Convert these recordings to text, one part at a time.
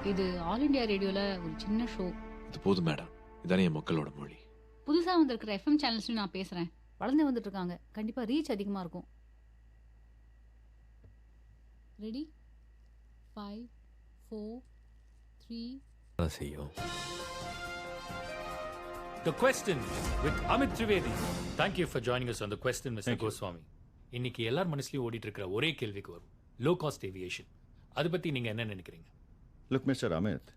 இது all India ரேடியோல ஒரு சின்ன ஷோ. இது போதும் மேடம், இதானே என் மக்களோட மொழி. புதுசா வந்திருக்கிற எஃப்எம் சேனல்ஸ்லையும் நான் பேசுறேன். வளர்ந்து வந்துட்டு இருக்காங்க, கண்டிப்பா ரீச் அதிகமா இருக்கும். ரெடி 5 4 3 செய்யும். The question with Amit Trivedi. Thank you for joining us on the question, Mr. Goswami. இன்னைக்கு எல்லார் மனசுலயும் ஓடிட்டு இருக்கிற ஒரே கேள்விக்கு வரும், லோ காஸ்ட் ஏவியேஷன். அதை பத்தி நீங்க என்ன நினைக்கிறீங்க? லுக் மிஸ்டர் அமித்,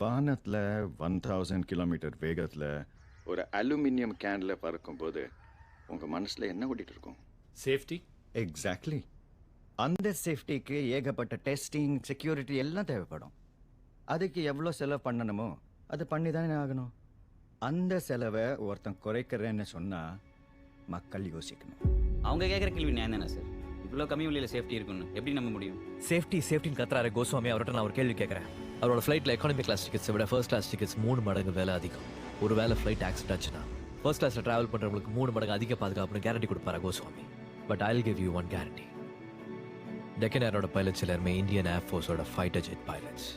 வானத்தில் 1000 கிலோமீட்டர் வேகத்தில் ஒரு அலுமினியம் கேனில் பறக்கும்போது உங்கள் மனசில் என்ன ஓடிட்டு இருக்கும்? சேஃப்டி. எக்ஸாக்ட்லி. அந்த சேஃப்டிக்கு ஏகப்பட்ட டெஸ்டிங், செக்யூரிட்டி எல்லாம் தேவைப்படும். அதுக்கு எவ்வளோ செலவு பண்ணணுமோ அது பண்ணி தானே ஆகணும். அந்த செலவை ஒருத்தன் குறைக்கிறேன்னு சொன்னால் மக்கள் யோசிக்கணும். அவங்க கேட்குற கேள்வி நியாயம் தானே சார்? இவ்வளோ கம்மி விலையில் சேஃப்டி இருக்குன்னு எப்படி நம்ப முடியும்? சேஃப்டின்னு கத்துறாரு கோஸ்வாமி. அவர்கிட்ட நான் ஒரு கேள்வி கேட்குறேன். அவரோட ஃப்ளைட்டில் எக்கானமி கிளாஸ் டிக்கெட்ஸை விட ஃபர்ஸ்ட் கிளாஸ் டிக்கெட்ஸ் 3 மடங்கு விலை அதிகம். ஒரு வேளை ஃப்ளைட் ஆக்சிடென்ட் ஆச்சுன்னா ஃபர்ஸ்ட் கிளாஸில் ட்ராவல் பண்ணுறவங்களுக்கு 3 மடங்கு அதிக பாதுகாப்புன்னு கேரண்டி கொடுப்பாரா Goswami? But I'll give you one guarantee. Deccan ஏரோட பைலட்ஸ் எல்லாருமே இந்தியன் ஏர்ஃபோர்ஸோட ஃபைட்டர் ஜெட் பைலட்ஸ்.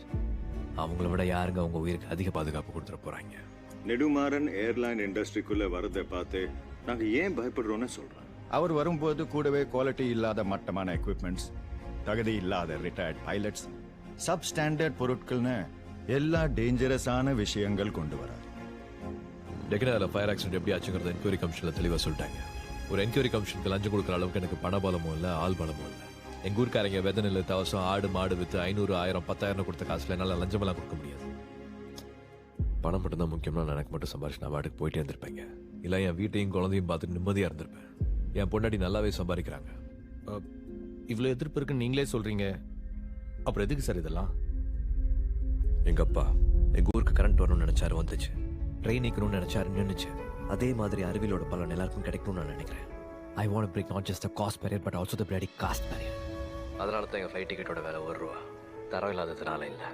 அவங்கள விட யாருங்க அவங்க உயிருக்கு அதிக பாதுகாப்பு கொடுத்துட போகிறாங்க? நெடுமாறன் ஏர்லைன் இண்டஸ்ட்ரிக்குள்ளே வரதை பார்த்து நாங்கள் ஏன் பயப்படுறோன்னு சொல்கிறோம். அவர் வரும்போது கூடவே குவாலிட்டி இல்லாத மட்டமான எக்யூப்மெண்ட்ஸ், தகுதி இல்லாத ரிட்டையர்ட் பைலட்ஸ், சப்ஸ்டாண்டர்ட் பொருட்கள்னு எல்லா டேஞ்சரஸான விஷயங்கள் கொண்டு வரார். டெக்கனால ஃபயர் ஆக்சிடென்ட் எப்படி ஆச்சுங்கிறத என்கொயரி கமிஷனில் தெளிவாக சொல்லிட்டாங்க. ஒரு என்கொயரி கமிஷனுக்கு லஞ்சம் கொடுக்குற அளவுக்கு எனக்கு பணபலமும் இல்லை, ஆள் பலமும் இல்லை. எங்கள் ஊருக்காரங்க வெத நெல், தவசம், ஆடு மாடு விற்று 500, 1000, 10,000 கொடுத்த காசுல என்னால் லஞ்சமெல்லாம் கொடுக்க முடியாது. பணம் மட்டும்தான் முக்கியம்னா எனக்கு மட்டும் சம்பாரிச்சு நான் வாட்டுக்கு போயிட்டே இருந்திருப்பேங்க. இல்லை என் வீட்டையும் குழந்தையும் பார்த்துட்டு நிம்மதியாக இருந்திருப்பேன். என் பொண்டாட்டி நல்லாவே சம்பாதிக்கிறாங்க. இவ்வளோ எதிர்ப்பு இருக்குன்னு நீங்களே சொல்கிறீங்க, அப்புறம் எதுக்கு சார் இதெல்லாம்? எங்கள் அப்பா எங்கள் ஊருக்கு கரண்ட் வரணும்னு நினச்சாரு, வந்துச்சு. ட்ரெயின் நிற்கணும்னு நினச்சாரு, நின்றுச்சு. அதே மாதிரி அறிவியலோட பலன் எல்லாருக்கும் கிடைக்கணும்னு நான் நினைக்கிறேன். I want break not just the cost barrier but also the bloody cost barrier. அதனால தான் எங்கள் ஃப்ளைட் டிக்கெட்டோட விலை ₹1 தரம் இல்லாததுனால இல்லை.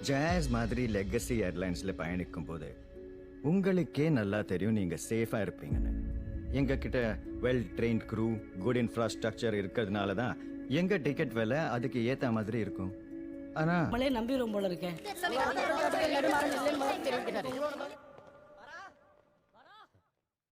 ஜாஸ் மாதிரி லெகசி ஏர்லைன்ஸில் பயணிக்கும் போது உங்களுக்கே நல்லா தெரியும் நீங்கள் சேஃபாக இருப்பீங்கன்னு. எங்ககிட்ட well trained crew, good infrastructure இருக்கிறதுனால தான் எங்கள் டிக்கெட் விலை அதுக்கு ஏற்ற மாதிரி இருக்கும். ஆனால் நம்பி ரொம்ப இருக்கேன்.